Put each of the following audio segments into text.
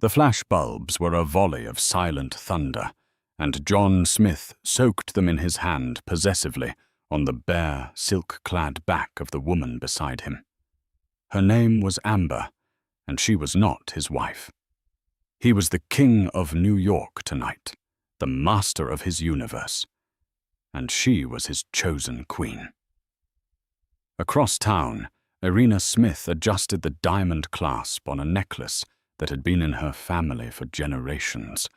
The flash bulbs were a volley of silent thunder, and John Smith soaked them in his hand possessively on the bare, silk-clad back of the woman beside him. Her name was Amber, and she was not his wife. He was the king of New York tonight, the master of his universe, and she was his chosen queen. Across town, Irina Smith adjusted the diamond clasp on a necklace that had been in her family for generations,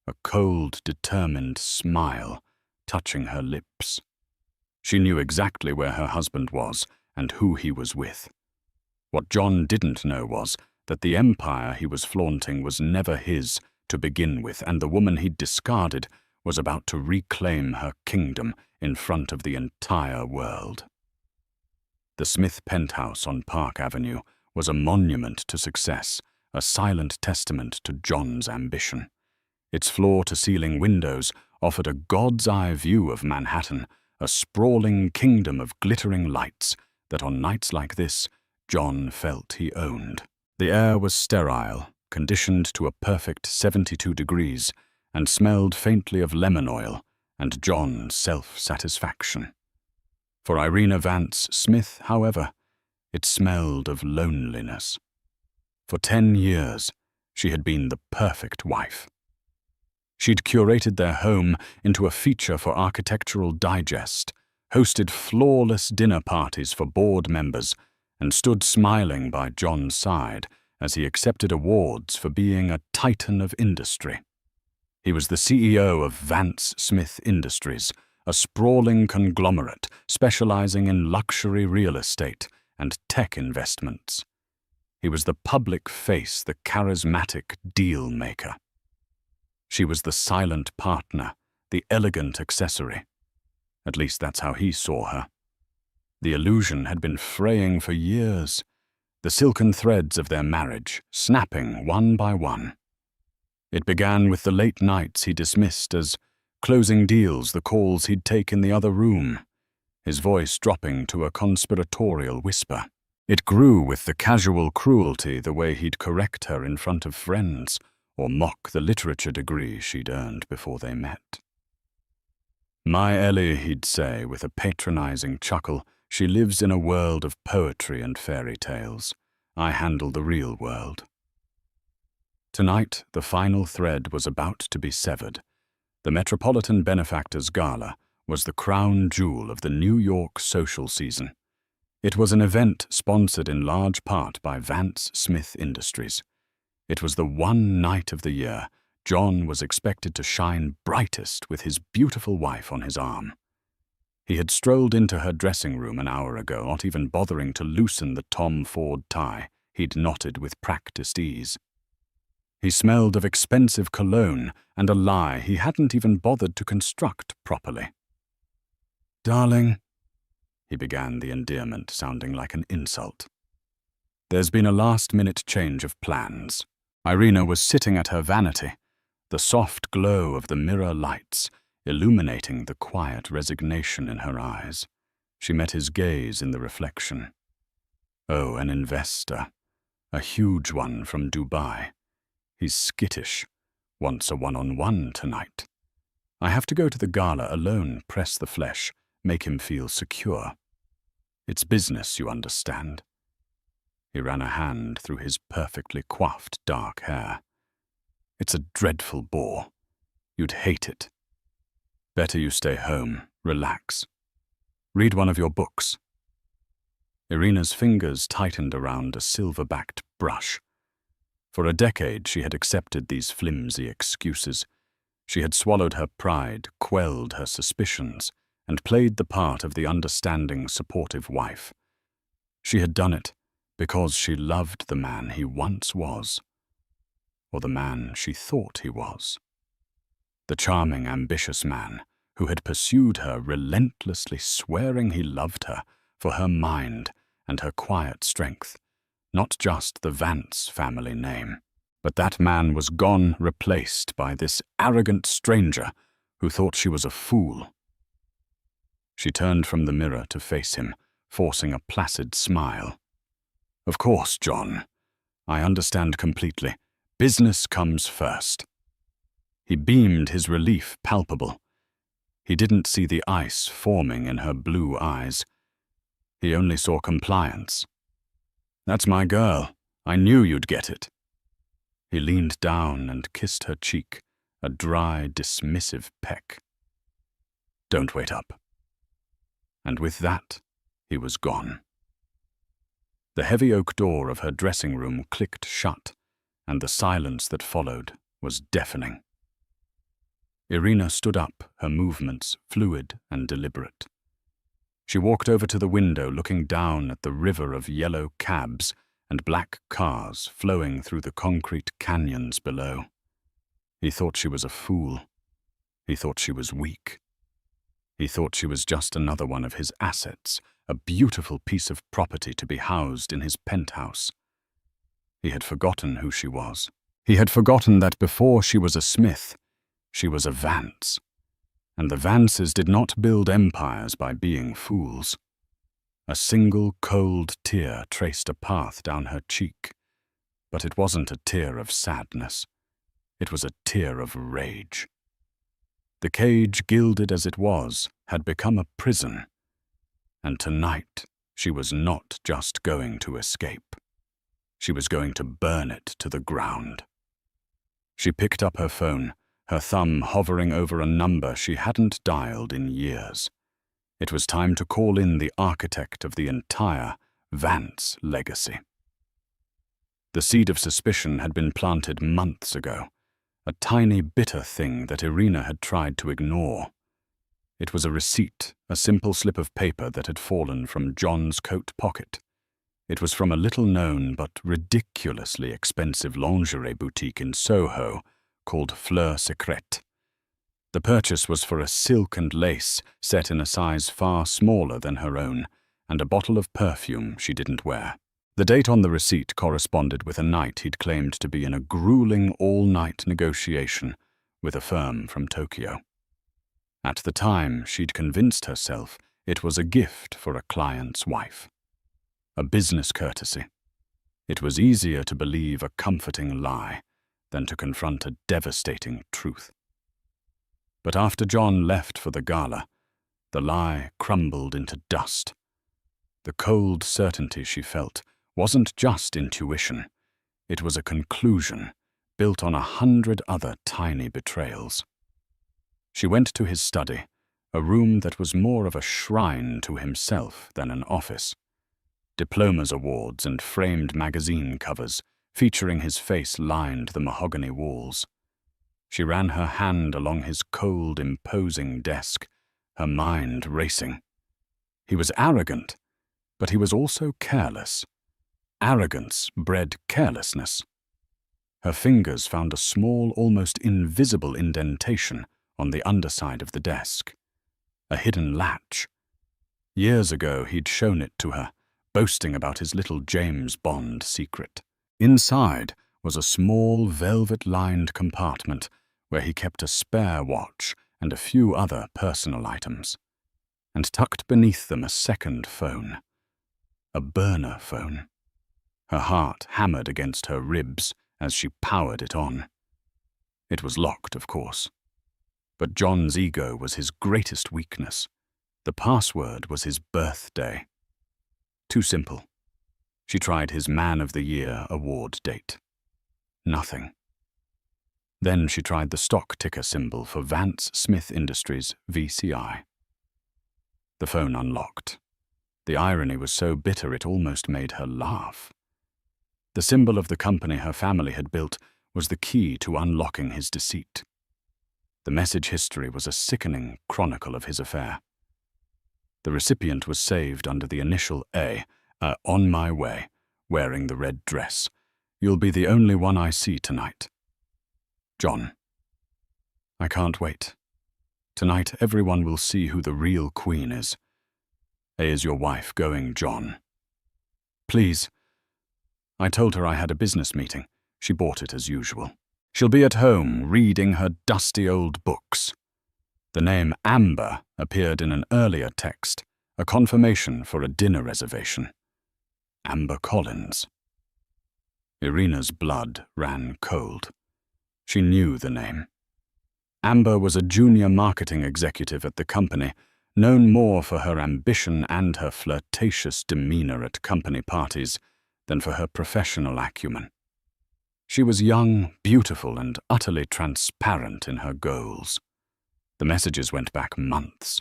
a cold, determined smile touching her lips. She knew exactly where her husband was and who he was with. What John didn't know was that the empire he was flaunting was never his to begin with, and the woman he'd discarded was about to reclaim her kingdom in front of the entire world. The Smith penthouse on Park Avenue was a monument to success, a silent testament to John's ambition. Its floor-to-ceiling windows offered a god's-eye view of Manhattan, a sprawling kingdom of glittering lights that on nights like this, John felt he owned. The air was sterile, conditioned to a perfect 72 degrees, and smelled faintly of lemon oil and John's self-satisfaction. For Irina Vance Smith, however, it smelled of loneliness. For 10 years, she had been the perfect wife. She'd curated their home into a feature for Architectural Digest, hosted flawless dinner parties for board members, and stood smiling by John's side as he accepted awards for being a titan of industry. He was the CEO of Vance Smith Industries, a sprawling conglomerate specializing in luxury real estate and tech investments. He was the public face, the charismatic deal maker. She was the silent partner, the elegant accessory. At least that's how he saw her. The illusion had been fraying for years, the silken threads of their marriage snapping one by one. It began with the late nights he dismissed as closing deals, the calls he'd take in the other room, his voice dropping to a conspiratorial whisper. It grew with the casual cruelty, the way he'd correct her in front of friends, or mock the literature degree she'd earned before they met. "My Ellie," he'd say with a patronizing chuckle, "she lives in a world of poetry and fairy tales. I handle the real world." Tonight, the final thread was about to be severed. The Metropolitan Benefactors Gala was the crown jewel of the New York social season. It was an event sponsored in large part by Vance Smith Industries. It was the one night of the year John was expected to shine brightest with his beautiful wife on his arm. He had strolled into her dressing room an hour ago, not even bothering to loosen the Tom Ford tie he'd knotted with practiced ease. He smelled of expensive cologne and a lie he hadn't even bothered to construct properly. "Darling," he began, the endearment sounding like an insult. "There's been a last-minute change of plans." Irina was sitting at her vanity, the soft glow of the mirror lights illuminating the quiet resignation in her eyes. She met his gaze in the reflection. "Oh, an investor. A huge one from Dubai. He's skittish. Wants a one-on-one tonight. I have to go to the gala alone, press the flesh, make him feel secure. It's business, you understand." He ran a hand through his perfectly coiffed dark hair. "It's a dreadful bore. You'd hate it. Better you stay home, relax. Read one of your books." Irina's fingers tightened around a silver-backed brush. For a decade she had accepted these flimsy excuses. She had swallowed her pride, quelled her suspicions, and played the part of the understanding, supportive wife. She had done it because she loved the man he once was, or the man she thought he was. The charming, ambitious man who had pursued her relentlessly, swearing he loved her for her mind and her quiet strength, not just the Vance family name. But that man was gone, replaced by this arrogant stranger who thought she was a fool. She turned from the mirror to face him, forcing a placid smile. "Of course, John. I understand completely. Business comes first. He beamed, his relief palpable. He didn't see the ice forming in her blue eyes. He only saw compliance. That's my girl. I knew you'd get it. He leaned down and kissed her cheek, a dry, dismissive peck. Don't wait up. And with that, he was gone. The heavy oak door of her dressing room clicked shut, and the silence that followed was deafening. Irina stood up, her movements fluid and deliberate. She walked over to the window, looking down at the river of yellow cabs and black cars flowing through the concrete canyons below. He thought she was a fool. He thought she was weak. He thought she was just another one of his assets, a beautiful piece of property to be housed in his penthouse. He had forgotten who she was. He had forgotten that before she was a Smith, she was a Vance. And the Vances did not build empires by being fools. A single cold tear traced a path down her cheek, but it wasn't a tear of sadness. It was a tear of rage. The cage, gilded as it was, had become a prison, and tonight she was not just going to escape. She was going to burn it to the ground. She picked up her phone, her thumb hovering over a number she hadn't dialed in years. It was time to call in the architect of the entire Vance legacy. The seed of suspicion had been planted months ago, a tiny bitter thing that Irina had tried to ignore. It was a receipt, a simple slip of paper that had fallen from John's coat pocket. It was from a little-known but ridiculously expensive lingerie boutique in Soho called Fleur Secrète. The purchase was for a silk and lace set in a size far smaller than her own, and a bottle of perfume she didn't wear. The date on the receipt corresponded with a night he'd claimed to be in a grueling all-night negotiation with a firm from Tokyo. At the time, she'd convinced herself it was a gift for a client's wife. A business courtesy. It was easier to believe a comforting lie than to confront a devastating truth. But after John left for the gala, the lie crumbled into dust. The cold certainty she felt wasn't just intuition. It was a conclusion built on 100 other tiny betrayals. She went to his study, a room that was more of a shrine to himself than an office. Diplomas, awards, and framed magazine covers featuring his face lined the mahogany walls. She ran her hand along his cold, imposing desk, her mind racing. He was arrogant, but he was also careless. Arrogance bred carelessness. Her fingers found a small, almost invisible indentation on the underside of the desk. A hidden latch. Years ago he'd shown it to her, boasting about his little James Bond secret. Inside was a small, velvet-lined compartment where he kept a spare watch and a few other personal items. And tucked beneath them a second phone. A burner phone. Her heart hammered against her ribs as she powered it on. It was locked, of course. But John's ego was his greatest weakness. The password was his birthday. Too simple. She tried his Man of the Year award date. Nothing. Then she tried the stock ticker symbol for Vance Smith Industries, VCI. The phone unlocked. The irony was so bitter it almost made her laugh. The symbol of the company her family had built was the key to unlocking his deceit. The message history was a sickening chronicle of his affair. The recipient was saved under the initial A, on my way, wearing the red dress. You'll be the only one I see tonight. John. I can't wait. Tonight everyone will see who the real queen is. A is your wife going, John? Please. I told her I had a business meeting. She bought it as usual. She'll be at home reading her dusty old books. The name Amber appeared in an earlier text, a confirmation for a dinner reservation. Amber Collins. Irina's blood ran cold. She knew the name. Amber was a junior marketing executive at the company, known more for her ambition and her flirtatious demeanor at company parties than for her professional acumen. She was young, beautiful, and utterly transparent in her goals. The messages went back months.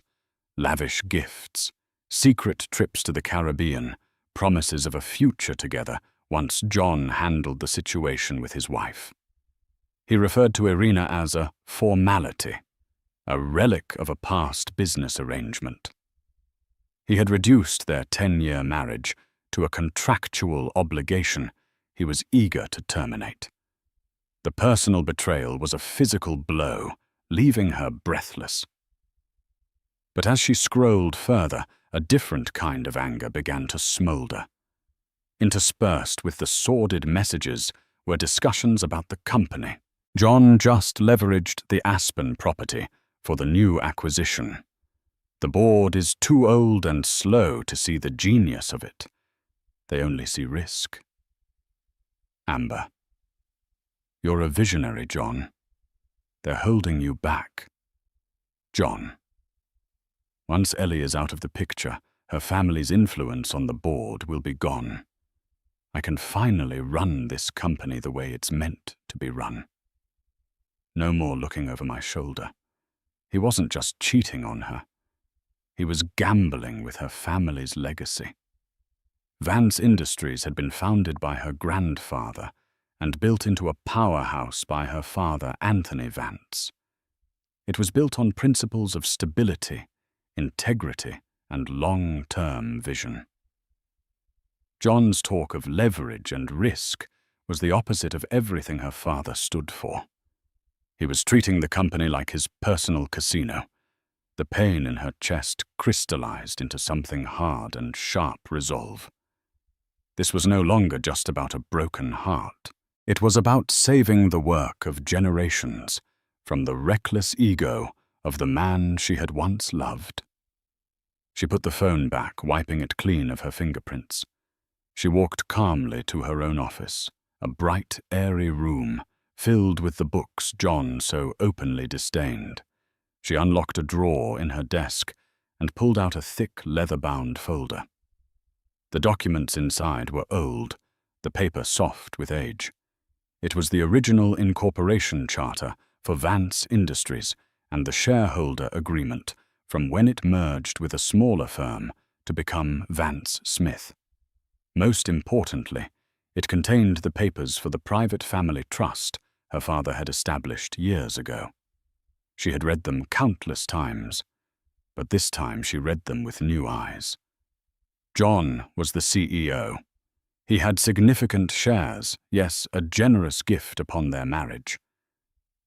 Lavish gifts, secret trips to the Caribbean, promises of a future together once John handled the situation with his wife. He referred to Irina as a formality, a relic of a past business arrangement. He had reduced their 10-year marriage to a contractual obligation he was eager to terminate. The personal betrayal was a physical blow, leaving her breathless. But as she scrolled further, a different kind of anger began to smolder. Interspersed with the sordid messages were discussions about the company. John just leveraged the Aspen property for the new acquisition. The board is too old and slow to see the genius of it. They only see risk. Amber. You're a visionary, John. They're holding you back. John. Once Ellie is out of the picture, her family's influence on the board will be gone. I can finally run this company the way it's meant to be run. No more looking over my shoulder. He wasn't just cheating on her. He was gambling with her family's legacy. Vance Industries had been founded by her grandfather and built into a powerhouse by her father, Anthony Vance. It was built on principles of stability, integrity, and long-term vision. John's talk of leverage and risk was the opposite of everything her father stood for. He was treating the company like his personal casino. The pain in her chest crystallized into something hard and sharp resolve. This was no longer just about a broken heart. It was about saving the work of generations from the reckless ego of the man she had once loved. She put the phone back, wiping it clean of her fingerprints. She walked calmly to her own office, a bright, airy room filled with the books John so openly disdained. She unlocked a drawer in her desk and pulled out a thick, leather-bound folder. The documents inside were old, the paper soft with age. It was the original incorporation charter for Vance Industries and the shareholder agreement from when it merged with a smaller firm to become Vance Smith. Most importantly, it contained the papers for the private family trust her father had established years ago. She had read them countless times, but this time she read them with new eyes. John was the CEO. He had significant shares, yes, a generous gift upon their marriage.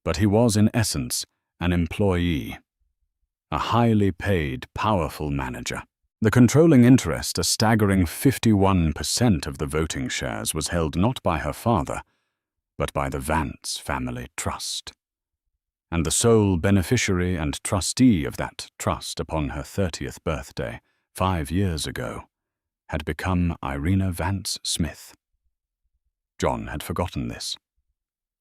But he was, in essence, an employee, a highly paid, powerful manager. The controlling interest, a staggering 51% of the voting shares, was held not by her father, but by the Vance family trust. And the sole beneficiary and trustee of that trust upon her 30th birthday, 5 years ago, had become Irina Vance Smith. John had forgotten this.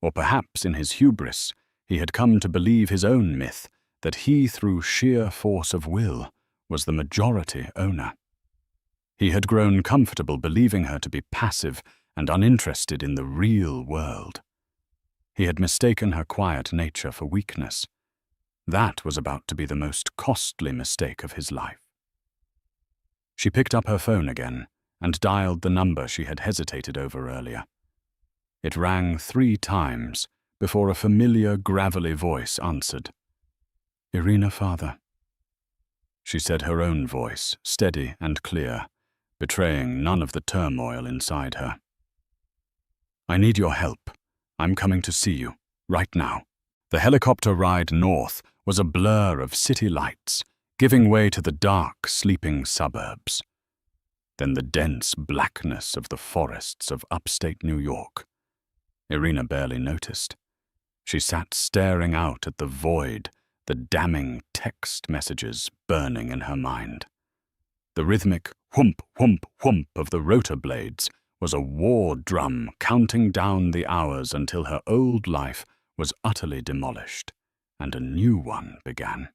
Or perhaps in his hubris, he had come to believe his own myth that he, through sheer force of will, was the majority owner. He had grown comfortable believing her to be passive and uninterested in the real world. He had mistaken her quiet nature for weakness. That was about to be the most costly mistake of his life. She picked up her phone again and dialed the number she had hesitated over earlier. It rang 3 times before a familiar, gravelly voice answered. "Irina, father." She said her own voice, steady and clear, betraying none of the turmoil inside her. "I need your help. I'm coming to see you, right now." The helicopter ride north was a blur of city lights, giving way to the dark, sleeping suburbs. Then the dense blackness of the forests of upstate New York. Irina barely noticed. She sat staring out at the void, the damning text messages burning in her mind. The rhythmic whoomp, whoomp, whoomp of the rotor blades was a war drum counting down the hours until her old life was utterly demolished, and a new one began.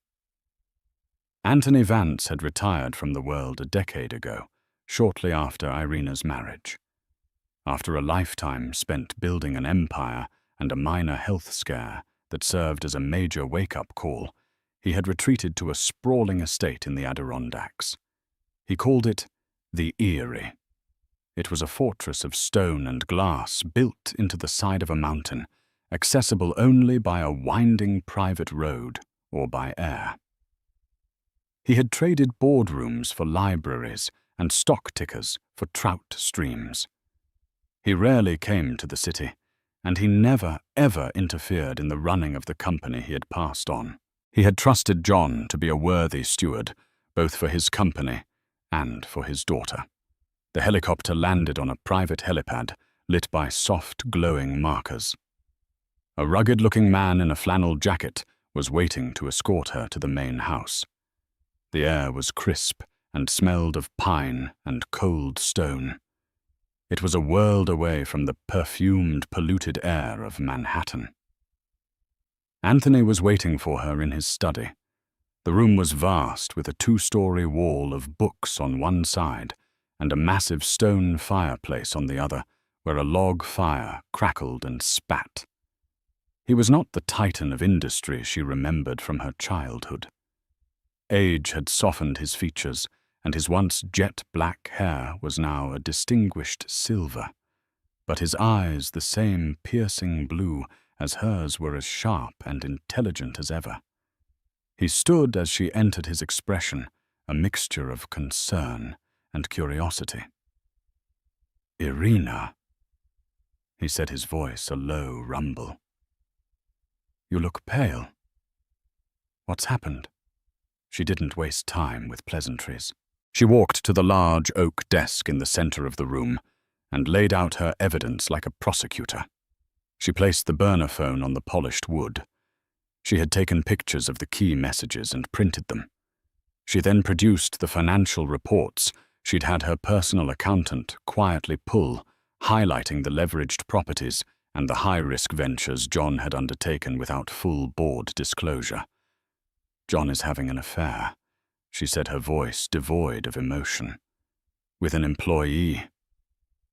Anthony Vance had retired from the world a decade ago, shortly after Irina's marriage. After a lifetime spent building an empire and a minor health scare that served as a major wake-up call, he had retreated to a sprawling estate in the Adirondacks. He called it the Eyrie. It was a fortress of stone and glass built into the side of a mountain, accessible only by a winding private road or by air. He had traded boardrooms for libraries and stock tickers for trout streams. He rarely came to the city, and he never, ever interfered in the running of the company he had passed on. He had trusted John to be a worthy steward, both for his company and for his daughter. The helicopter landed on a private helipad lit by soft, glowing markers. A rugged-looking man in a flannel jacket was waiting to escort her to the main house. The air was crisp and smelled of pine and cold stone. It was a world away from the perfumed, polluted air of Manhattan. Anthony was waiting for her in his study. The room was vast, with a 2-story wall of books on one side and a massive stone fireplace on the other, where a log fire crackled and spat. He was not the titan of industry she remembered from her childhood. Age had softened his features, and his once jet-black hair was now a distinguished silver. But his eyes, the same piercing blue as hers, were as sharp and intelligent as ever. He stood as she entered his expression, a mixture of concern and curiosity. "Irina," he said, his voice a low rumble. "You look pale. What's happened?" She didn't waste time with pleasantries. She walked to the large oak desk in the center of the room and laid out her evidence like a prosecutor. She placed the burner phone on the polished wood. She had taken pictures of the key messages and printed them. She then produced the financial reports she'd had her personal accountant quietly pull, highlighting the leveraged properties and the high-risk ventures John had undertaken without full board disclosure. "John is having an affair," she said, her voice devoid of emotion. "With an employee.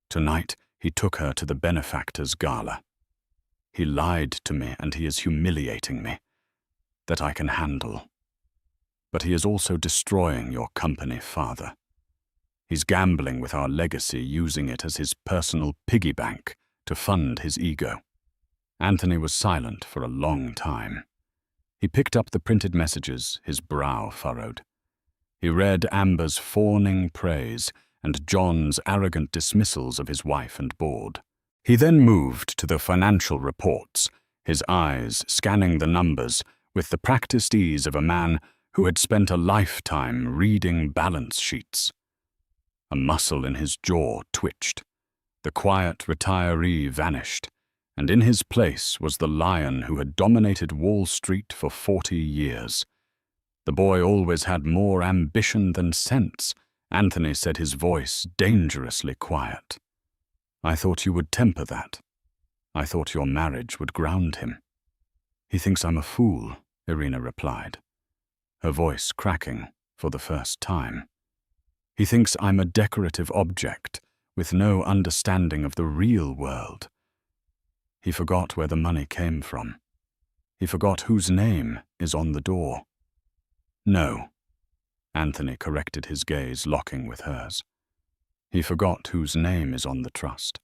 Tonight he took her to the benefactor's gala. He lied to me, and he is humiliating me. That I can handle. But he is also destroying your company, Father. He's gambling with our legacy, using it as his personal piggy bank to fund his ego." Anthony was silent for a long time. He picked up the printed messages, his brow furrowed. He read Amber's fawning praise and John's arrogant dismissals of his wife and board. He then moved to the financial reports, his eyes scanning the numbers with the practiced ease of a man who had spent a lifetime reading balance sheets. A muscle in his jaw twitched. The quiet retiree vanished, and in his place was the lion who had dominated Wall Street for 40 years. The boy always had more ambition than sense, Anthony said, his voice dangerously quiet. "I thought you would temper that. I thought your marriage would ground him." "He thinks I'm a fool," Irina replied, her voice cracking for the first time. "He thinks I'm a decorative object with no understanding of the real world. He forgot where the money came from. He forgot whose name is on the door." "No," Anthony corrected, his gaze locking with hers. "He forgot whose name is on the trust.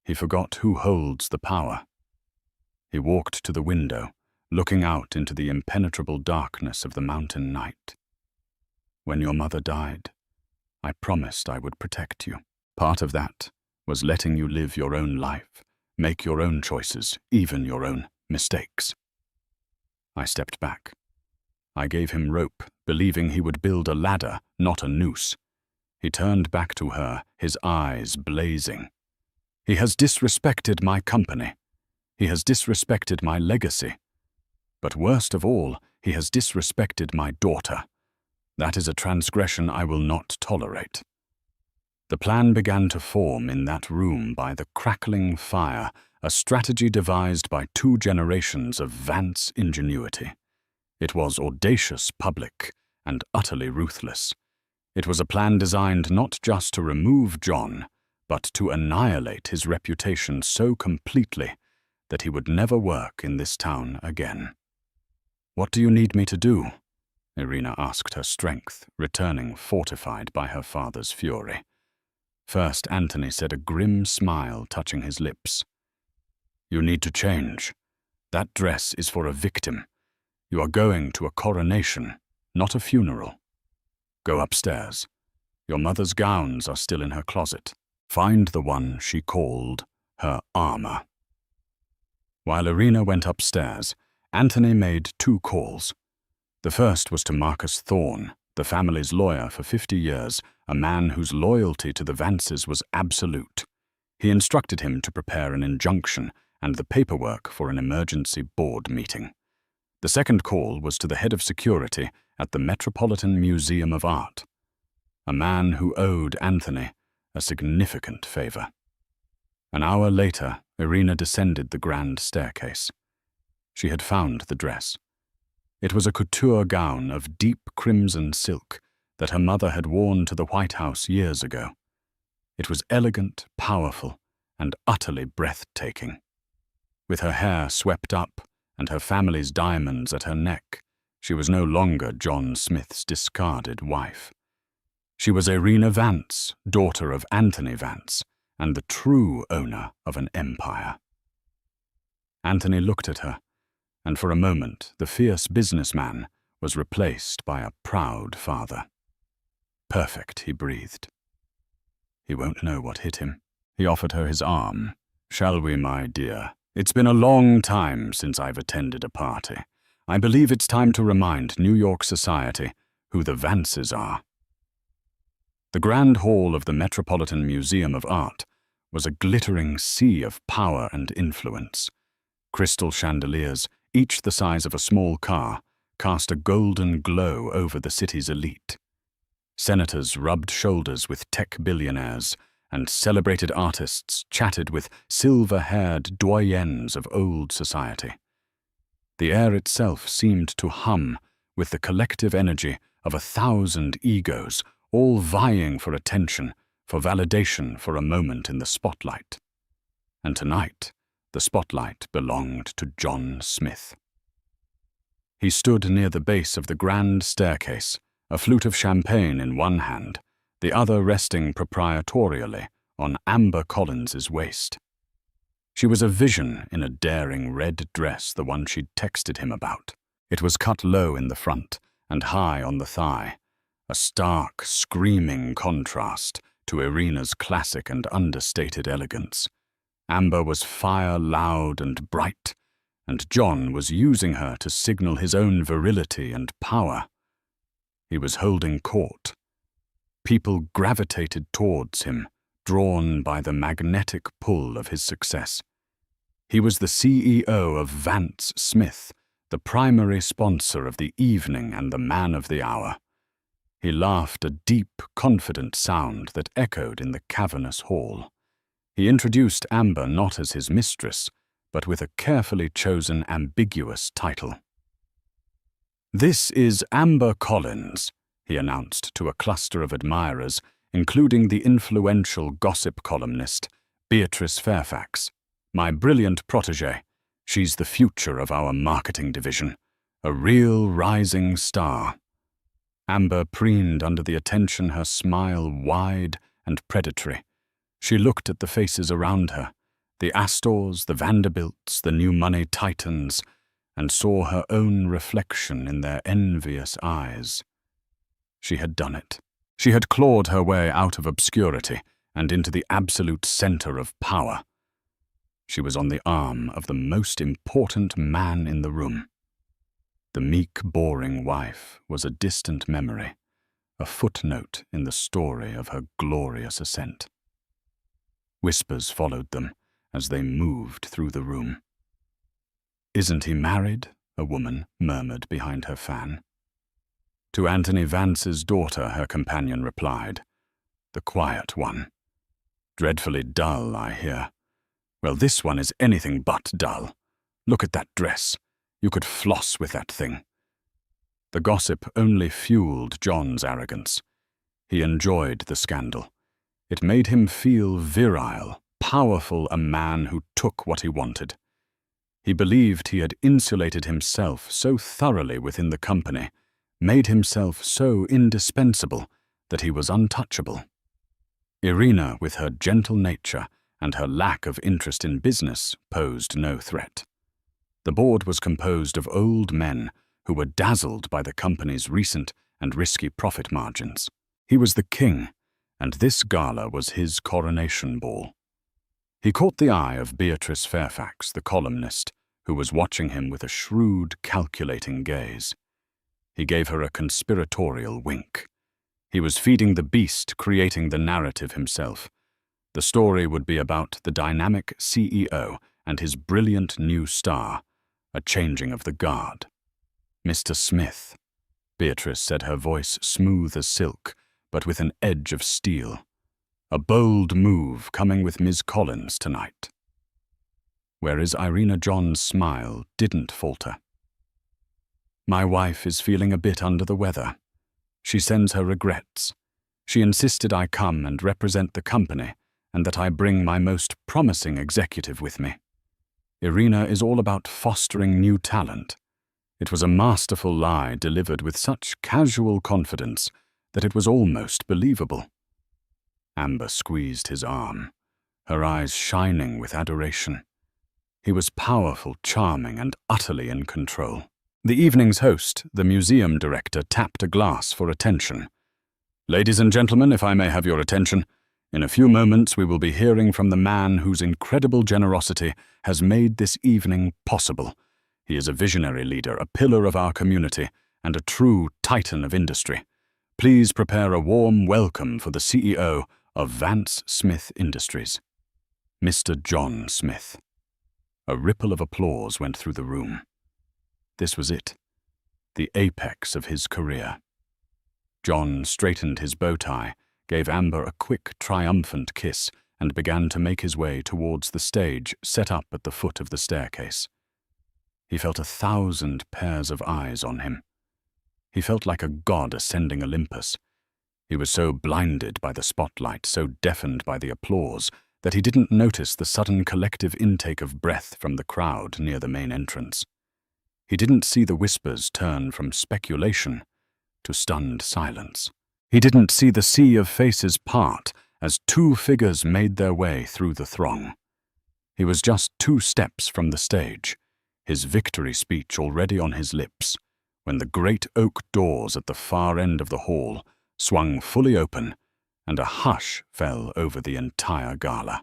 He forgot who holds the power." He walked to the window, looking out into the impenetrable darkness of the mountain night. "When your mother died, I promised I would protect you. Part of that was letting you live your own life, make your own choices, even your own mistakes." I stepped back. I gave him rope, believing he would build a ladder, not a noose. He turned back to her, his eyes blazing. "He has disrespected my company. He has disrespected my legacy. But worst of all, he has disrespected my daughter. That is a transgression I will not tolerate." The plan began to form in that room by the crackling fire, a strategy devised by 2 generations of Vance ingenuity. It was audacious, public, and utterly ruthless. It was a plan designed not just to remove John, but to annihilate his reputation so completely that he would never work in this town again. "What do you need me to do?" Irina asked, her strength returning, fortified by her father's fury. First, Anthony said, a grim smile touching his lips. "You need to change. That dress is for a victim. You are going to a coronation, not a funeral. Go upstairs. Your mother's gowns are still in her closet. Find the one she called her armor." While Irina went upstairs, Anthony made 2 calls. The first was to Marcus Thorne, the family's lawyer for 50 years, a man whose loyalty to the Vances was absolute. He instructed him to prepare an injunction and the paperwork for an emergency board meeting. The second call was to the head of security at the Metropolitan Museum of Art, a man who owed Anthony a significant favor. An hour later, Irina descended the grand staircase. She had found the dress. It was a couture gown of deep crimson silk that her mother had worn to the White House years ago. It was elegant, powerful, and utterly breathtaking. With her hair swept up and her family's diamonds at her neck, she was no longer John Smith's discarded wife. She was Irina Vance, daughter of Anthony Vance, and the true owner of an empire. Anthony looked at her, and for a moment the fierce businessman was replaced by a proud father. "Perfect," he breathed. "He won't know what hit him." He offered her his arm. "Shall we, my dear? It's been a long time since I've attended a party. I believe it's time to remind New York society who the Vances are." The Grand Hall of the Metropolitan Museum of Art was a glittering sea of power and influence. Crystal chandeliers, each the size of a small car, cast a golden glow over the city's elite. Senators rubbed shoulders with tech billionaires, and celebrated artists chatted with silver-haired doyens of old society. The air itself seemed to hum with the collective energy of 1,000 egos, all vying for attention, for validation, for a moment in the spotlight. And tonight, the spotlight belonged to John Smith. He stood near the base of the grand staircase, a flute of champagne in one hand, the other resting proprietorially on Amber Collins's waist. She was a vision in a daring red dress, the one she'd texted him about. It was cut low in the front and high on the thigh, a stark, screaming contrast to Irina's classic and understated elegance. Amber was fire loud and bright, and John was using her to signal his own virility and power. He was holding court. People gravitated towards him, drawn by the magnetic pull of his success. He was the CEO of Vance Smith, the primary sponsor of the evening and the man of the hour. He laughed a deep, confident sound that echoed in the cavernous hall. He introduced Amber not as his mistress, but with a carefully chosen ambiguous title. "This is Amber Collins," he announced to a cluster of admirers, including the influential gossip columnist Beatrice Fairfax. "My brilliant protégée. She's the future of our marketing division. A real rising star." Amber preened under the attention, her smile wide and predatory. She looked at the faces around her, the Astors, the Vanderbilts, the new money titans, and saw her own reflection in their envious eyes. She had done it. She had clawed her way out of obscurity and into the absolute center of power. She was on the arm of the most important man in the room. The meek, boring wife was a distant memory, a footnote in the story of her glorious ascent. Whispers followed them as they moved through the room. "Isn't he married?" a woman murmured behind her fan. To Anthony Vance's daughter, her companion replied, The quiet one. Dreadfully dull, I hear. Well, this one is anything but dull. Look at that dress. You could floss with that thing. The gossip only fueled John's arrogance. He enjoyed the scandal. It made him feel virile, powerful, a man who took what he wanted. He believed he had insulated himself so thoroughly within the company, made himself so indispensable, that he was untouchable. Irina, with her gentle nature and her lack of interest in business, posed no threat. The board was composed of old men who were dazzled by the company's recent and risky profit margins. He was the king, and this gala was his coronation ball. He caught the eye of Beatrice Fairfax, the columnist, who was watching him with a shrewd, calculating gaze. He gave her a conspiratorial wink. He was feeding the beast, creating the narrative himself. The story would be about the dynamic CEO and his brilliant new star, a changing of the guard. Mr. Smith, Beatrice said, her voice smooth as silk, but with an edge of steel. A bold move coming with Ms. Collins tonight. Whereas Irina John's smile didn't falter. My wife is feeling a bit under the weather. She sends her regrets. She insisted I come and represent the company, and that I bring my most promising executive with me. Irina is all about fostering new talent. It was a masterful lie delivered with such casual confidence that it was almost believable. Amber squeezed his arm, her eyes shining with adoration. He was powerful, charming, and utterly in control. The evening's host, the museum director, tapped a glass for attention. Ladies and gentlemen, if I may have your attention, in a few moments we will be hearing from the man whose incredible generosity has made this evening possible. He is a visionary leader, a pillar of our community, and a true titan of industry. Please prepare a warm welcome for the CEO of Vance Smith Industries, Mr. John Smith. A ripple of applause went through the room. This was it, the apex of his career. John straightened his bow tie, gave Amber a quick, triumphant kiss, and began to make his way towards the stage set up at the foot of the staircase. He felt 1,000 pairs of eyes on him. He felt like a god ascending Olympus. He was so blinded by the spotlight, so deafened by the applause, that he didn't notice the sudden collective intake of breath from the crowd near the main entrance. He didn't see the whispers turn from speculation to stunned silence. He didn't see the sea of faces part as two figures made their way through the throng. He was just 2 steps from the stage, his victory speech already on his lips, when the great oak doors at the far end of the hall swung fully open, and a hush fell over the entire gala.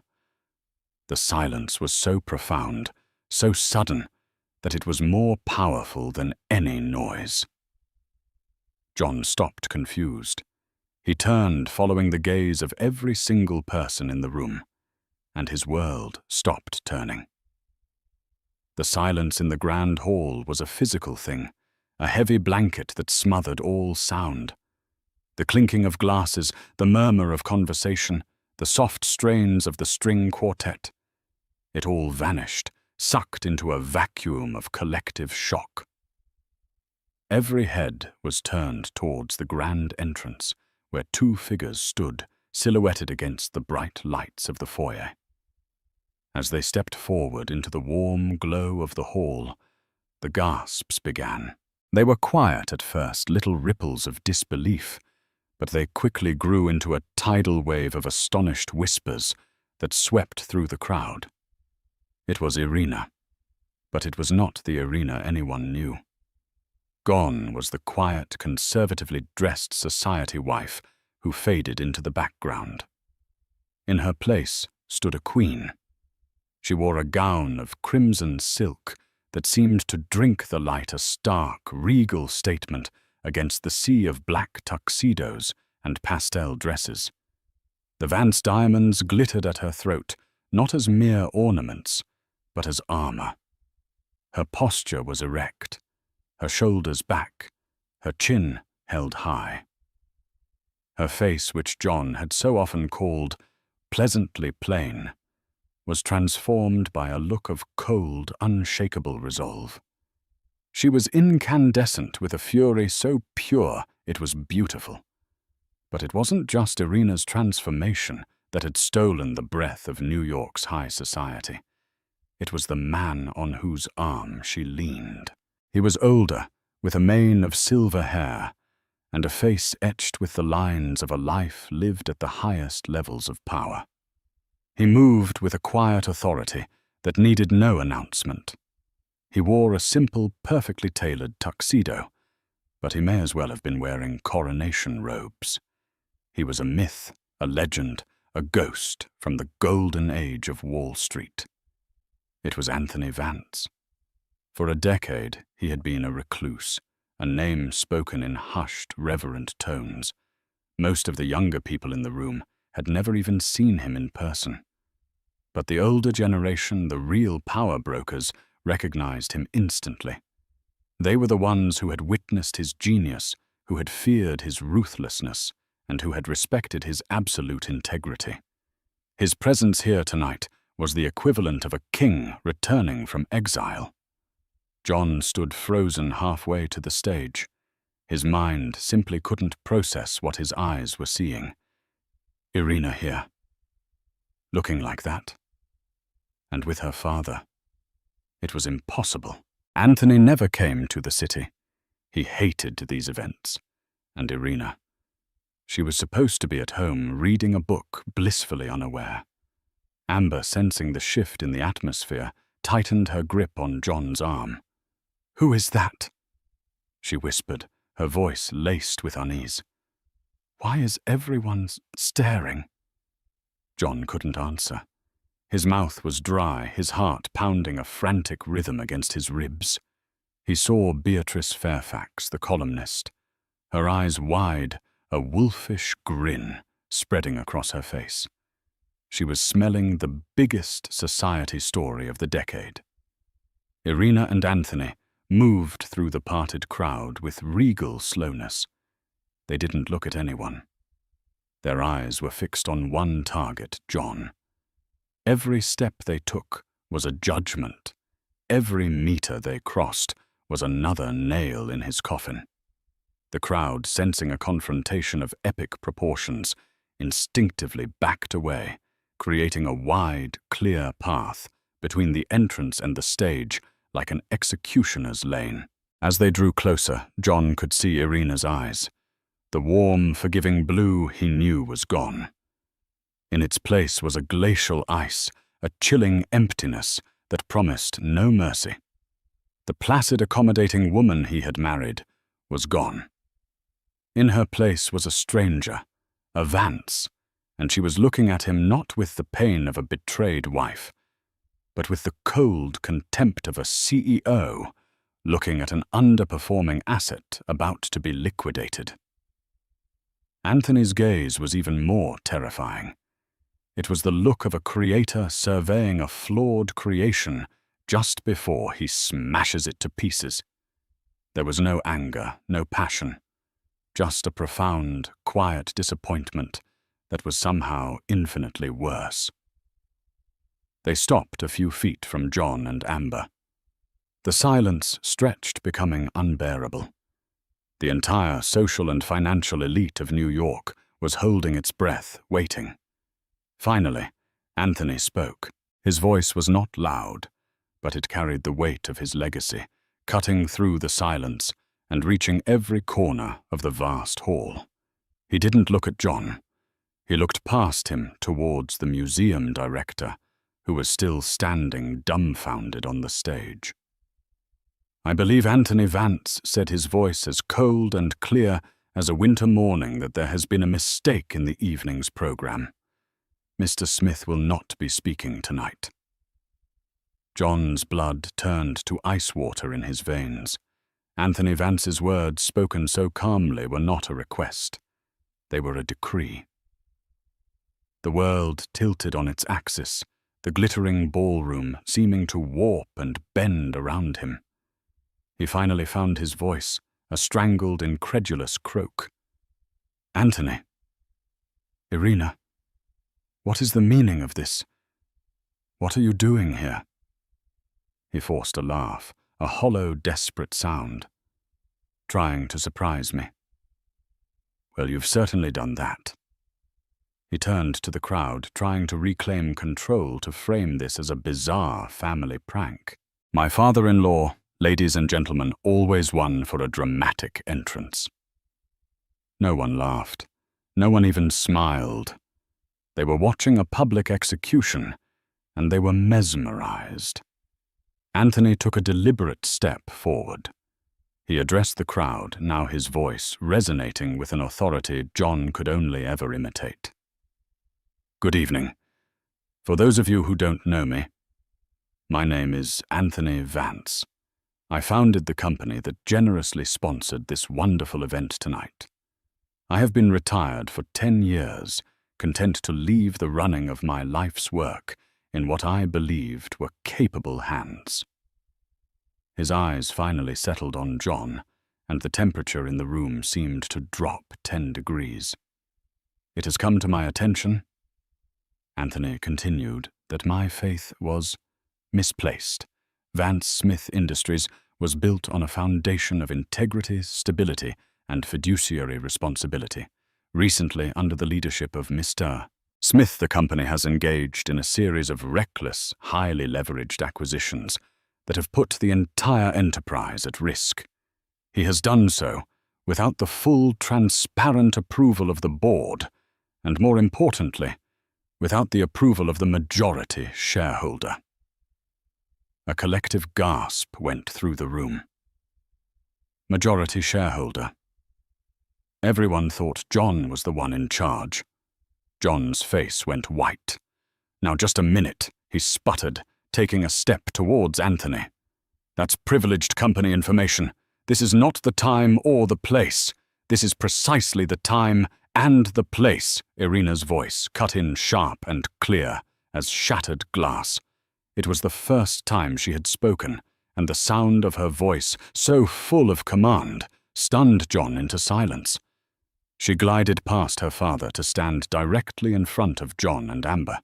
The silence was so profound, so sudden, that it was more powerful than any noise. John stopped confused. He turned, following the gaze of every single person in the room, and his world stopped turning. The silence in the grand hall was a physical thing, a heavy blanket that smothered all sound. The clinking of glasses, the murmur of conversation, the soft strains of the string quartet. It all vanished, sucked into a vacuum of collective shock. Every head was turned towards the grand entrance, where 2 figures stood, silhouetted against the bright lights of the foyer. As they stepped forward into the warm glow of the hall, the gasps began. They were quiet at first, little ripples of disbelief, but they quickly grew into a tidal wave of astonished whispers that swept through the crowd. It was Irina, but it was not the Irina anyone knew. Gone was the quiet, conservatively dressed society wife who faded into the background. In her place stood a queen. She wore a gown of crimson silk that seemed to drink the light, a stark, regal statement against the sea of black tuxedos and pastel dresses. The Vance diamonds glittered at her throat, not as mere ornaments, but as armor. Her posture was erect, her shoulders back, her chin held high. Her face, which John had so often called pleasantly plain, was transformed by a look of cold, unshakable resolve. She was incandescent with a fury so pure it was beautiful. But it wasn't just Irina's transformation that had stolen the breath of New York's high society. It was the man on whose arm she leaned. He was older, with a mane of silver hair, and a face etched with the lines of a life lived at the highest levels of power. He moved with a quiet authority that needed no announcement. He wore a simple, perfectly tailored tuxedo, but he may as well have been wearing coronation robes. He was a myth, a legend, a ghost from the golden age of Wall Street. It was Anthony Vance. For a decade, he had been a recluse, a name spoken in hushed, reverent tones. Most of the younger people in the room had never even seen him in person. But the older generation, the real power brokers, recognized him instantly. They were the ones who had witnessed his genius, who had feared his ruthlessness, and who had respected his absolute integrity. His presence here tonight was the equivalent of a king returning from exile. John stood frozen halfway to the stage. His mind simply couldn't process what his eyes were seeing. Irina here, looking like that, and with her father. It was impossible. Anthony never came to the city. He hated these events. And Irina, she was supposed to be at home reading a book, blissfully unaware. Amber, sensing the shift in the atmosphere, tightened her grip on John's arm. "Who is that?" she whispered, her voice laced with unease. "Why is everyone staring?" John couldn't answer. His mouth was dry, his heart pounding a frantic rhythm against his ribs. He saw Beatrice Fairfax, the columnist, her eyes wide, a wolfish grin spreading across her face. She was smelling the biggest society story of the decade. Irina and Anthony moved through the parted crowd with regal slowness. They didn't look at anyone. Their eyes were fixed on one target, John. Every step they took was a judgment. Every meter they crossed was another nail in his coffin. The crowd, sensing a confrontation of epic proportions, instinctively backed away, creating a wide, clear path between the entrance and the stage like an executioner's lane. As they drew closer, John could see Irina's eyes. The warm, forgiving blue he knew was gone. In its place was a glacial ice, a chilling emptiness that promised no mercy. The placid, accommodating woman he had married was gone. In her place was a stranger, a Vance, and she was looking at him not with the pain of a betrayed wife, but with the cold contempt of a CEO looking at an underperforming asset about to be liquidated. Anthony's gaze was even more terrifying. It was the look of a creator surveying a flawed creation just before he smashes it to pieces. There was no anger, no passion, just a profound, quiet disappointment that was somehow infinitely worse. They stopped a few feet from John and Amber. The silence stretched, becoming unbearable. The entire social and financial elite of New York was holding its breath, waiting. Finally, Anthony spoke. His voice was not loud, but it carried the weight of his legacy, cutting through the silence and reaching every corner of the vast hall. He didn't look at John. He looked past him towards the museum director, who was still standing dumbfounded on the stage. "I believe Anthony Vance," said his voice as cold and clear as a winter morning, "that there has been a mistake in the evening's program. Mr. Smith will not be speaking tonight." John's blood turned to ice water in his veins. Anthony Vance's words, spoken so calmly, were not a request. They were a decree. The world tilted on its axis, the glittering ballroom seeming to warp and bend around him. He finally found his voice, a strangled, incredulous croak. "Anthony," Irina, what is the meaning of this? What are you doing here? He forced a laugh, a hollow, desperate sound. Trying to surprise me. Well, you've certainly done that. He turned to the crowd, trying to reclaim control to frame this as a bizarre family prank. My father-in-law, ladies and gentlemen, always one for a dramatic entrance. No one laughed. No one even smiled. They were watching a public execution, and they were mesmerized. Anthony took a deliberate step forward. He addressed the crowd, now his voice resonating with an authority John could only ever imitate. Good evening. For those of you who don't know me, my name is Anthony Vance. I founded the company that generously sponsored this wonderful event tonight. I have been retired for 10 years, content to leave the running of my life's work in what I believed were capable hands. His eyes finally settled on John, and the temperature in the room seemed to drop 10 degrees. It has come to my attention, Anthony continued, that my faith was misplaced. Vance Smith Industries was built on a foundation of integrity, stability, and fiduciary responsibility. Recently, under the leadership of Mr. Smith, the company has engaged in a series of reckless, highly leveraged acquisitions that have put the entire enterprise at risk. He has done so without the full, transparent approval of the board, and more importantly, without the approval of the majority shareholder. A collective gasp went through the room. Majority shareholder. Everyone thought John was the one in charge. John's face went white. Now just a minute, he sputtered, taking a step towards Anthony. That's privileged company information. This is not the time or the place. This is precisely the time and the place, Irina's voice cut in sharp and clear as shattered glass. It was the first time she had spoken, and the sound of her voice, so full of command, stunned John into silence. She glided past her father to stand directly in front of John and Amber.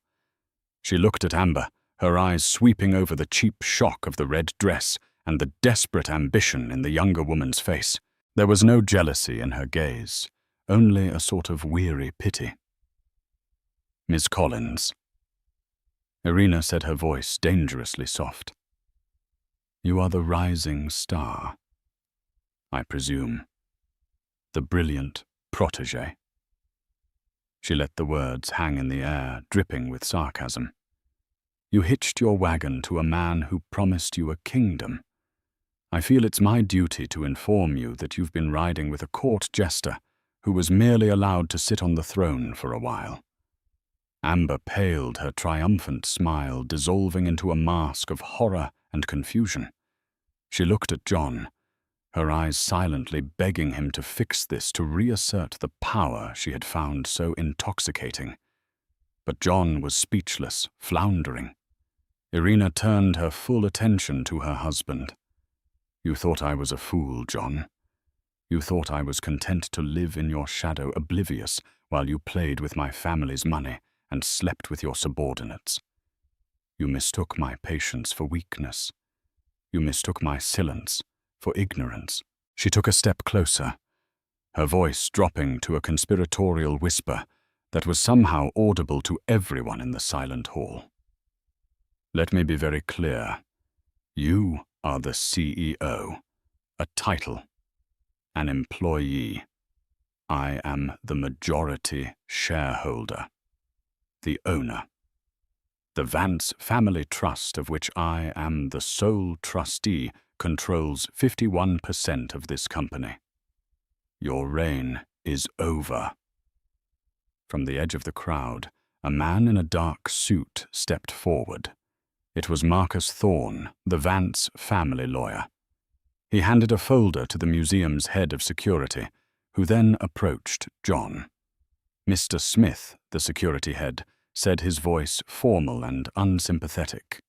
She looked at Amber, her eyes sweeping over the cheap shock of the red dress and the desperate ambition in the younger woman's face. There was no jealousy in her gaze, only a sort of weary pity. Miss Collins. Irina said, her voice dangerously soft. You are the rising star, I presume. The brilliant protégé. She let the words hang in the air, dripping with sarcasm. You hitched your wagon to a man who promised you a kingdom. I feel it's my duty to inform you that you've been riding with a court jester who was merely allowed to sit on the throne for a while. Amber paled, her triumphant smile dissolving into a mask of horror and confusion. She looked at John, her eyes silently begging him to fix this, to reassert the power she had found so intoxicating. But John was speechless, floundering. Irina turned her full attention to her husband. You thought I was a fool, John. You thought I was content to live in your shadow, oblivious, while you played with my family's money and slept with your subordinates. You mistook my patience for weakness. You mistook my silence for ignorance. She took a step closer, her voice dropping to a conspiratorial whisper that was somehow audible to everyone in the silent hall. Let me be very clear. You are the CEO, a title, an employee. I am the majority shareholder, the owner. The Vance Family Trust, of which I am the sole trustee, controls 51% of this company. Your reign is over. From the edge of the crowd, a man in a dark suit stepped forward. It was Marcus Thorne, the Vance family lawyer. He handed a folder to the museum's head of security, who then approached John. Mr. Smith, the security head, said, his voice formal and unsympathetic.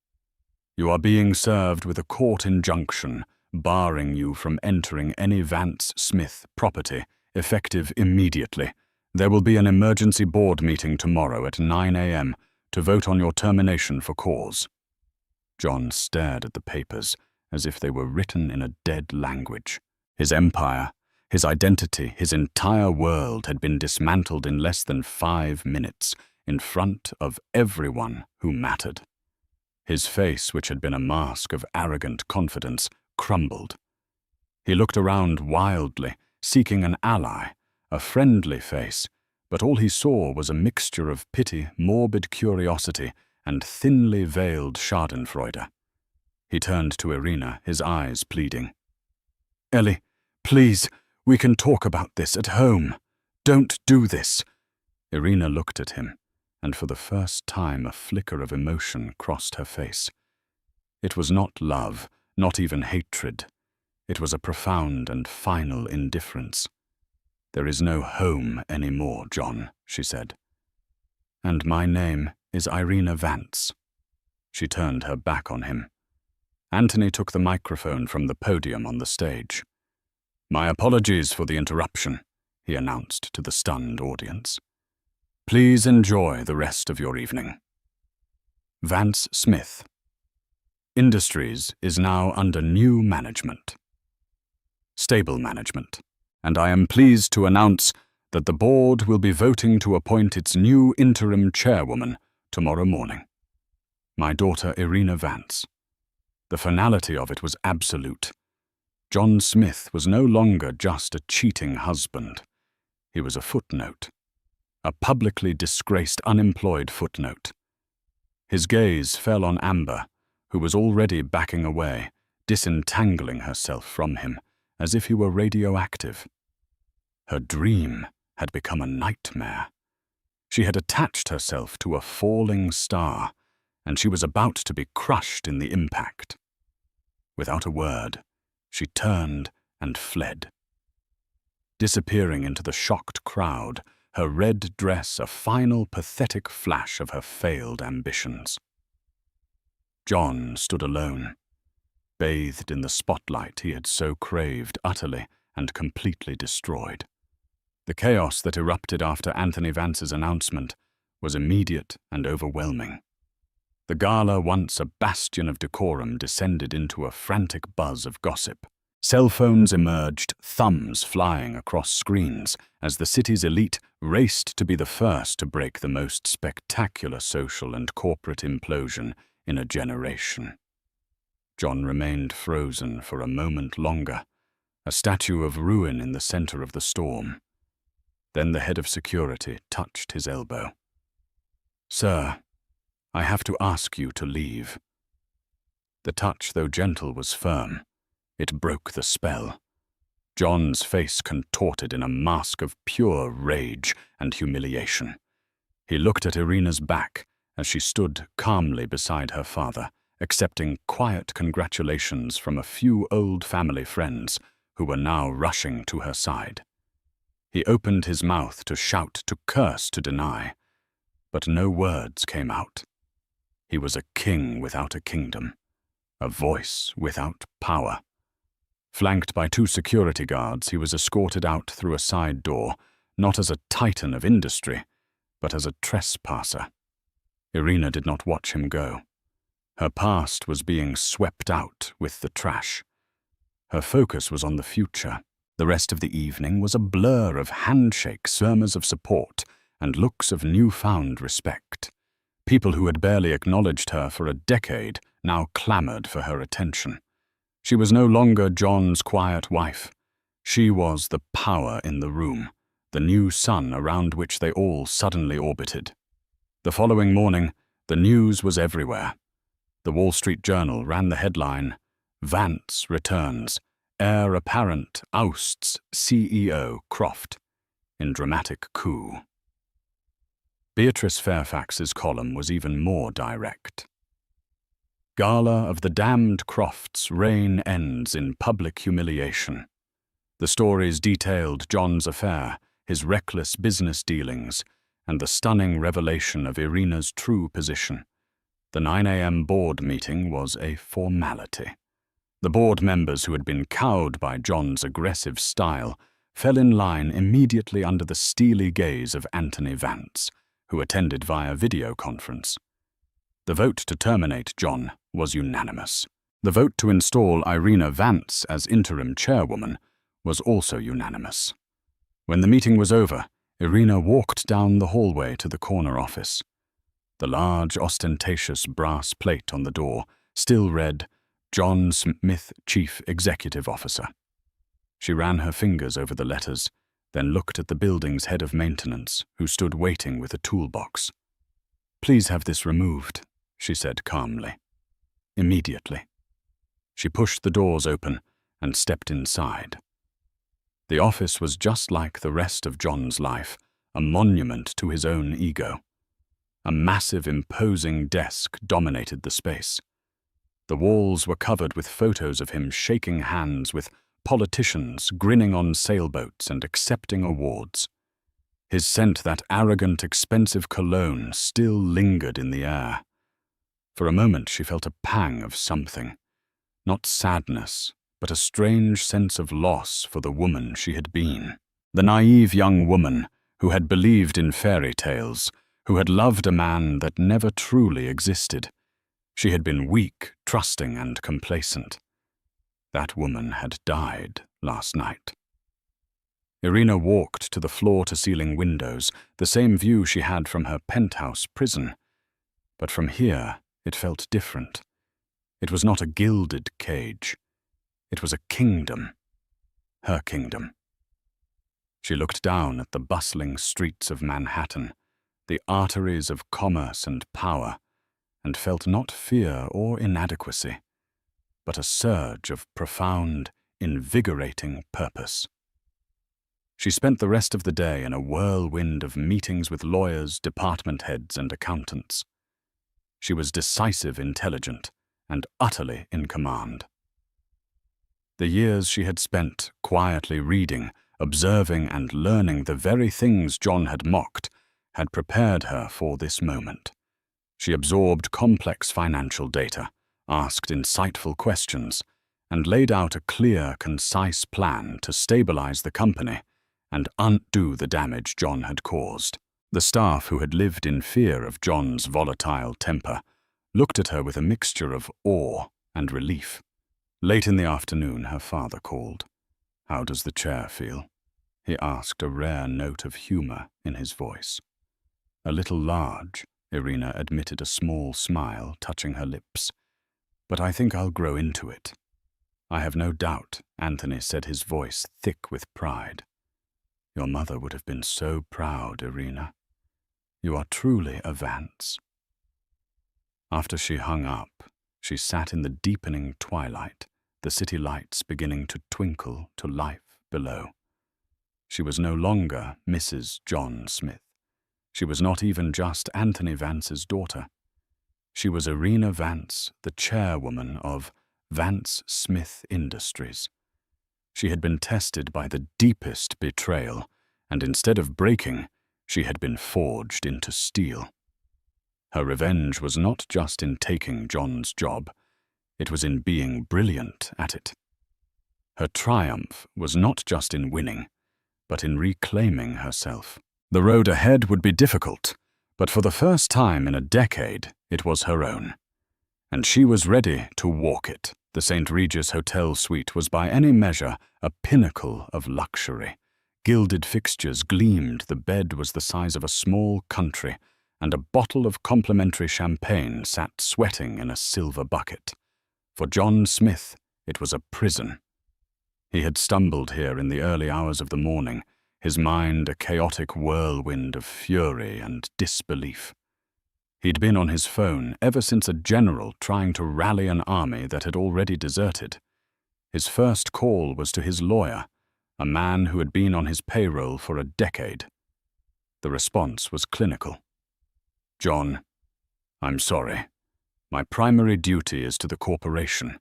You are being served with a court injunction barring you from entering any Vance Smith property, effective immediately, There will be an emergency board meeting tomorrow at 9 a.m. to vote on your termination for cause." John stared at the papers as if they were written in a dead language. His empire, his identity, his entire world had been dismantled in less than 5 minutes in front of everyone who mattered. His face, which had been a mask of arrogant confidence, crumbled. He looked around wildly, seeking an ally, a friendly face, but all he saw was a mixture of pity, morbid curiosity, and thinly veiled schadenfreude. He turned to Irina, his eyes pleading. "Ellie, please, we can talk about this at home. Don't do this." Irina looked at him, and for the first time a flicker of emotion crossed her face. It was not love, not even hatred. It was a profound and final indifference. "There is no home anymore, John," she said. "And my name is Irina Vance." She turned her back on him. Anthony took the microphone from the podium on the stage. "My apologies for the interruption," he announced to the stunned audience. "Please enjoy the rest of your evening." Vance Smith. Industries is now under new management. Stable management. And I am pleased to announce that the board will be voting to appoint its new interim chairwoman tomorrow morning. My daughter Irina Vance. The finality of it was absolute. John Smith was no longer just a cheating husband. He was a footnote. A publicly disgraced unemployed footnote. His gaze fell on Amber, who was already backing away, disentangling herself from him, as if he were radioactive. Her dream had become a nightmare. She had attached herself to a falling star, and she was about to be crushed in the impact. Without a word, she turned and fled. Disappearing into the shocked crowd, her red dress a final pathetic flash of her failed ambitions. John stood alone, bathed in the spotlight he had so craved, utterly and completely destroyed. The chaos that erupted after Anthony Vance's announcement was immediate and overwhelming. The gala, once a bastion of decorum, descended into a frantic buzz of gossip. Cell phones emerged, thumbs flying across screens, as the city's elite raced to be the first to break the most spectacular social and corporate implosion in a generation. John remained frozen for a moment longer, a statue of ruin in the center of the storm. Then the head of security touched his elbow. "Sir, I have to ask you to leave." The touch, though gentle, was firm. It broke the spell. John's face contorted in a mask of pure rage and humiliation. He looked at Irina's back as she stood calmly beside her father, accepting quiet congratulations from a few old family friends who were now rushing to her side. He opened his mouth to shout, to curse, to deny, but no words came out. He was a king without a kingdom, a voice without power. Flanked by 2 security guards, he was escorted out through a side door, not as a titan of industry, but as a trespasser. Irina did not watch him go. Her past was being swept out with the trash. Her focus was on the future. The rest of the evening was a blur of handshakes, murmurs of support, and looks of newfound respect. People who had barely acknowledged her for a decade now clamored for her attention. She was no longer John's quiet wife. She was the power in the room, the new sun around which they all suddenly orbited. The following morning, the news was everywhere. The Wall Street Journal ran the headline, "Vance returns. Heir apparent ousts CEO Croft in dramatic coup." Beatrice Fairfax's column was even more direct. "Gala of the damned Crofts' reign ends in public humiliation." The stories detailed John's affair, his reckless business dealings, and the stunning revelation of Irina's true position. The 9 a.m. board meeting was a formality. The board members, who had been cowed by John's aggressive style, fell in line immediately under the steely gaze of Anthony Vance, who attended via video conference. The vote to terminate John was unanimous. The vote to install Irina Vance as interim chairwoman was also unanimous. When the meeting was over, Irina walked down the hallway to the corner office. The large, ostentatious brass plate on the door still read, "John Smith, Chief Executive Officer." She ran her fingers over the letters, then looked at the building's head of maintenance, who stood waiting with a toolbox. "Please have this removed," she said calmly. "Immediately." She pushed the doors open and stepped inside. The office was just like the rest of John's life, a monument to his own ego. A massive, imposing desk dominated the space. The walls were covered with photos of him shaking hands with politicians, grinning on sailboats and accepting awards. His scent, that arrogant, expensive cologne, still lingered in the air. For a moment she felt a pang of something. Not sadness, but a strange sense of loss for the woman she had been. The naive young woman who had believed in fairy tales, who had loved a man that never truly existed. She had been weak, trusting, and complacent. That woman had died last night. Irina walked to the floor-to-ceiling windows, the same view she had from her penthouse prison. But from here, it felt different. It was not a gilded cage. It was a kingdom. Her kingdom. She looked down at the bustling streets of Manhattan, the arteries of commerce and power, and felt not fear or inadequacy, but a surge of profound, invigorating purpose. She spent the rest of the day in a whirlwind of meetings with lawyers, department heads, and accountants. She was decisive, intelligent, and utterly in command. The years she had spent quietly reading, observing, and learning the very things John had mocked had prepared her for this moment. She absorbed complex financial data, asked insightful questions, and laid out a clear, concise plan to stabilize the company and undo the damage John had caused. The staff, who had lived in fear of John's volatile temper, looked at her with a mixture of awe and relief. Late in the afternoon, her father called. "How does the chair feel?" he asked, a rare note of humor in his voice. "A little large," Irina admitted, a small smile touching her lips. "But I think I'll grow into it." "I have no doubt," Anthony said, his voice thick with pride. "Your mother would have been so proud, Irina. You are truly a Vance." After she hung up, she sat in the deepening twilight, the city lights beginning to twinkle to life below. She was no longer Mrs. John Smith. She was not even just Anthony Vance's daughter. She was Irina Vance, the chairwoman of Vance Smith Industries. She had been tested by the deepest betrayal, and instead of breaking, she had been forged into steel. Her revenge was not just in taking John's job, it was in being brilliant at it. Her triumph was not just in winning, but in reclaiming herself. The road ahead would be difficult, but for the first time in a decade, it was her own. And she was ready to walk it. The St. Regis Hotel suite was by any measure a pinnacle of luxury. Gilded fixtures gleamed, the bed was the size of a small country, and a bottle of complimentary champagne sat sweating in a silver bucket. For John Smith, it was a prison. He had stumbled here in the early hours of the morning, his mind a chaotic whirlwind of fury and disbelief. He'd been on his phone ever since a general trying to rally an army that had already deserted. His first call was to his lawyer, a man who had been on his payroll for a decade. The response was clinical. "John, I'm sorry. My primary duty is to the corporation.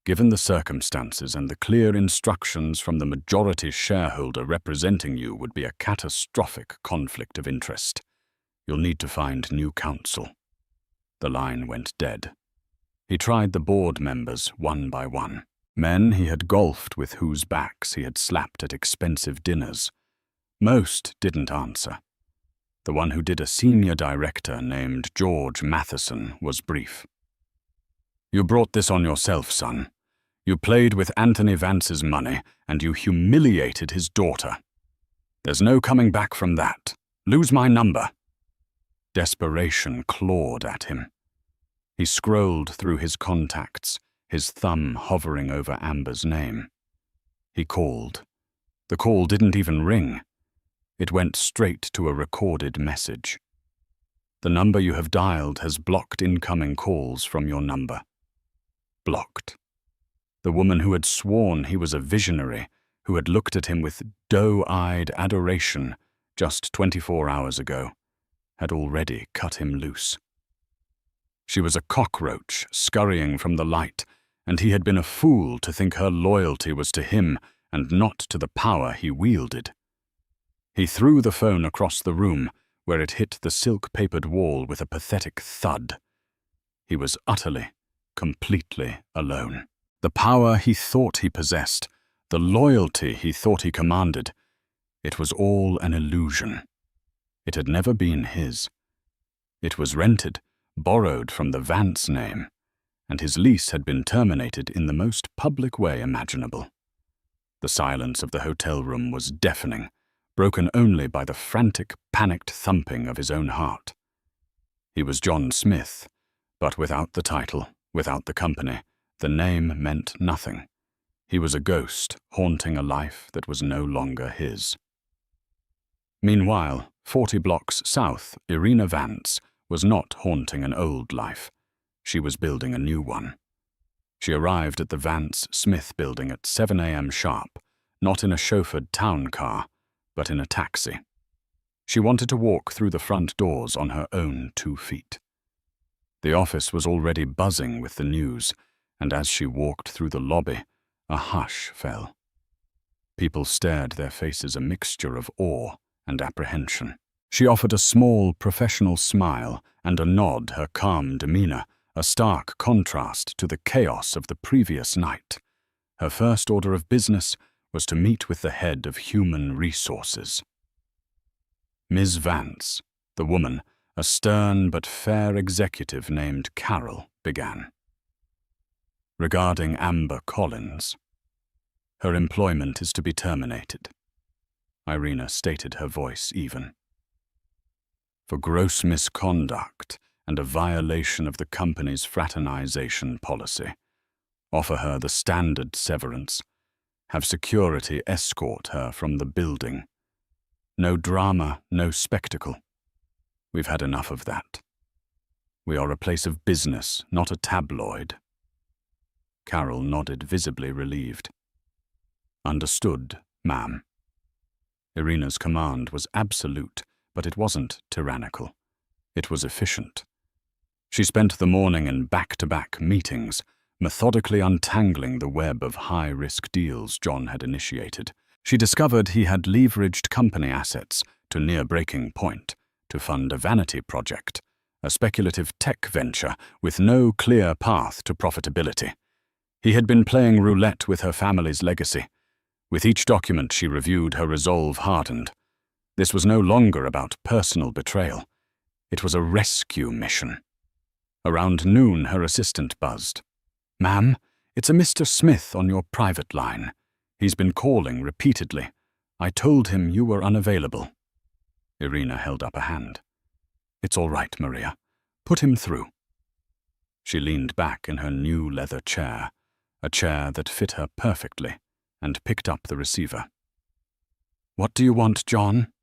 Given the circumstances and the clear instructions from the majority shareholder representing you would be a catastrophic conflict of interest. You'll need to find new counsel." The line went dead. He tried the board members one by one. Men he had golfed with whose backs he had slapped at expensive dinners. Most didn't answer. The one who did a senior director named George Matheson was brief. "You brought this on yourself, son. You played with Anthony Vance's money, and you humiliated his daughter. There's no coming back from that. Lose my number." Desperation clawed at him. He scrolled through his contacts, his thumb hovering over Amber's name. He called. The call didn't even ring. It went straight to a recorded message. "The number you have dialed has blocked incoming calls from your number." Blocked. The woman who had sworn he was a visionary, who had looked at him with doe-eyed adoration just 24 hours ago, had already cut him loose. She was a cockroach scurrying from the light, and he had been a fool to think her loyalty was to him and not to the power he wielded. He threw the phone across the room, where it hit the silk-papered wall with a pathetic thud. He was utterly, completely alone. The power he thought he possessed, the loyalty he thought he commanded, it was all an illusion. It had never been his. It was rented, borrowed from the Vance name, and his lease had been terminated in the most public way imaginable. The silence of the hotel room was deafening, broken only by the frantic, panicked thumping of his own heart. He was John Smith, but without the title, without the company, the name meant nothing. He was a ghost haunting a life that was no longer his. Meanwhile, 40 blocks south, Irina Vance was not haunting an old life. She was building a new one. She arrived at the Vance-Smith building at 7 a.m. sharp, not in a chauffeured town car, but in a taxi. She wanted to walk through the front doors on her own 2 feet. The office was already buzzing with the news, and as she walked through the lobby, a hush fell. People stared, their faces a mixture of awe and apprehension. She offered a small, professional smile and a nod, her calm demeanor, a stark contrast to the chaos of the previous night. Her first order of business was to meet with the head of human resources. Ms. Vance, the woman, a stern but fair executive named Carol, began. "Regarding Amber Collins, her employment is to be terminated." Irina stated, her voice even. "For gross misconduct and a violation of the company's fraternization policy. Offer her the standard severance. Have security escort her from the building. No drama, no spectacle. We've had enough of that. We are a place of business, not a tabloid." Carol nodded, visibly relieved. "Understood, ma'am." Irina's command was absolute, but it wasn't tyrannical. It was efficient. She spent the morning in back-to-back meetings, methodically untangling the web of high-risk deals John had initiated. She discovered he had leveraged company assets to near breaking point to fund a vanity project, a speculative tech venture with no clear path to profitability. He had been playing roulette with her family's legacy. With each document she reviewed, her resolve hardened. This was no longer about personal betrayal. It was a rescue mission. Around noon, her assistant buzzed. "Ma'am, it's a Mr. Smith on your private line. He's been calling repeatedly. I told him you were unavailable." Irina held up a hand. "It's all right, Maria. Put him through." She leaned back in her new leather chair, a chair that fit her perfectly, and picked up the receiver. "What do you want, John?"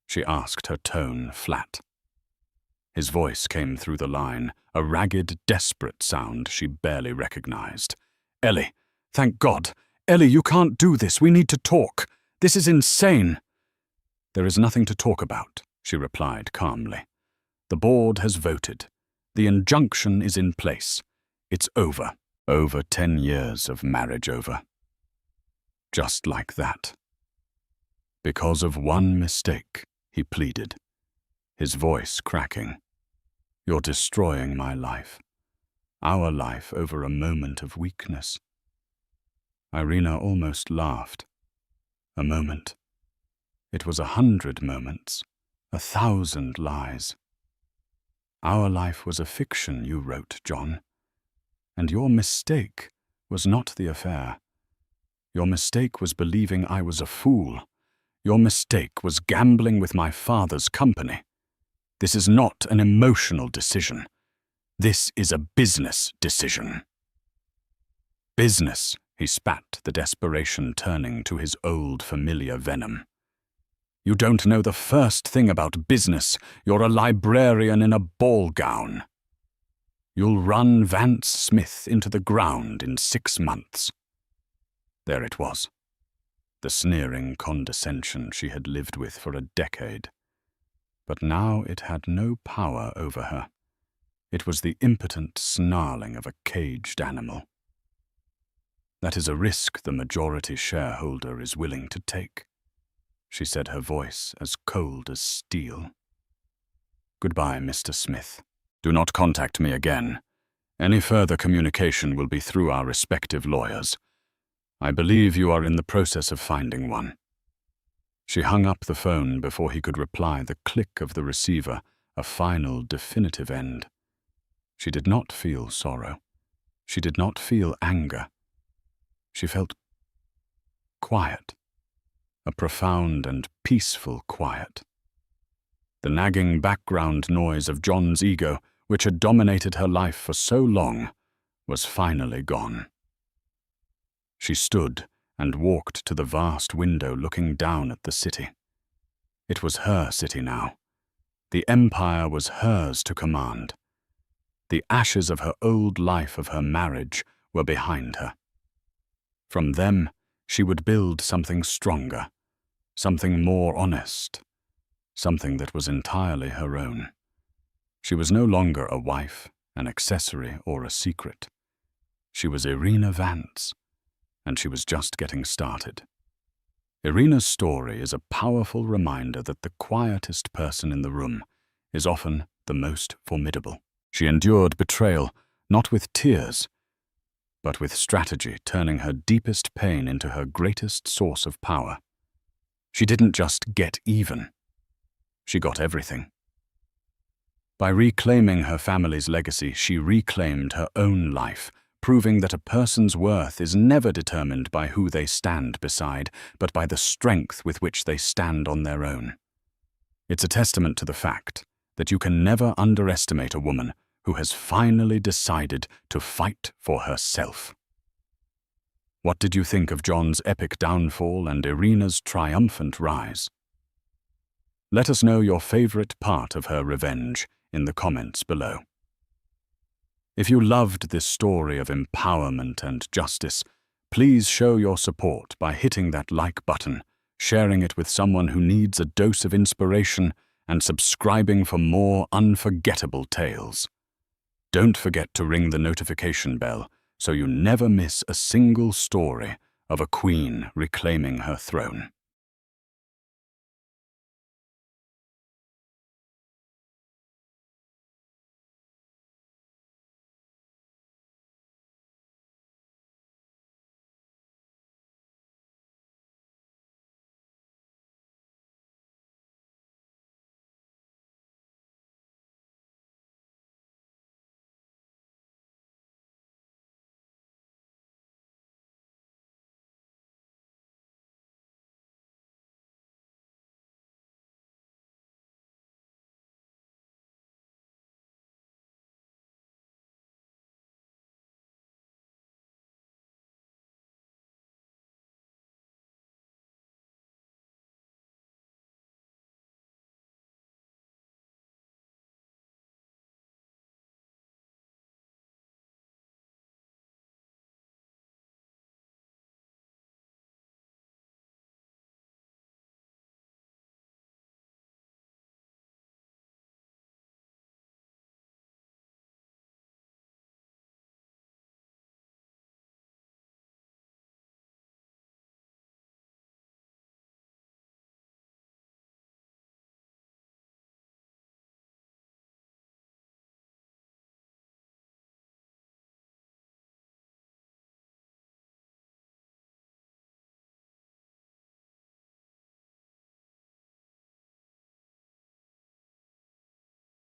she asked, her tone flat. His voice came through the line, a ragged, desperate sound she barely recognized. "Ellie, thank God. Ellie, you can't do this. We need to talk. This is insane." "There is nothing to talk about," she replied calmly. "The board has voted. The injunction is in place. It's over. Over 10 years of marriage over. Just like that. Because of one mistake," he pleaded, his voice cracking. "You're destroying my life. Our life over a moment of weakness." Irina almost laughed. A moment. It was 100 moments, 1,000 lies. Our life was a fiction, you wrote, John. And your mistake was not the affair. Your mistake was believing I was a fool. Your mistake was gambling with my father's company. This is not an emotional decision. This is a business decision. Business, he spat, the desperation turning to his old familiar venom. You don't know the first thing about business. You're a librarian in a ball gown. You'll run Vance Smith into the ground in 6 months. There it was. The sneering condescension she had lived with for a decade. But now it had no power over her. It was the impotent snarling of a caged animal. That is a risk the majority shareholder is willing to take, she said, her voice as cold as steel. Goodbye, Mr. Smith. Do not contact me again. Any further communication will be through our respective lawyers. I believe you are in the process of finding one. She hung up the phone before he could reply, the click of the receiver, a final, definitive end. She did not feel sorrow. She did not feel anger. She felt quiet, a profound and peaceful quiet. The nagging background noise of John's ego, which had dominated her life for so long, was finally gone. She stood and walked to the vast window looking down at the city. It was her city now. The empire was hers to command. The ashes of her old life, of her marriage, were behind her. From them, she would build something stronger, something more honest, something that was entirely her own. She was no longer a wife, an accessory, or a secret. She was Irina Vance, and she was just getting started. Irina's story is a powerful reminder that the quietest person in the room is often the most formidable. She endured betrayal, not with tears, but with strategy, turning her deepest pain into her greatest source of power. She didn't just get even. She got everything. By reclaiming her family's legacy, she reclaimed her own life, proving that a person's worth is never determined by who they stand beside, but by the strength with which they stand on their own. It's a testament to the fact that you can never underestimate a woman who has finally decided to fight for herself. What did you think of John's epic downfall and Irina's triumphant rise? Let us know your favorite part of her revenge in the comments below. If you loved this story of empowerment and justice, please show your support by hitting that like button, sharing it with someone who needs a dose of inspiration, and subscribing for more unforgettable tales. Don't forget to ring the notification bell so you never miss a single story of a queen reclaiming her throne.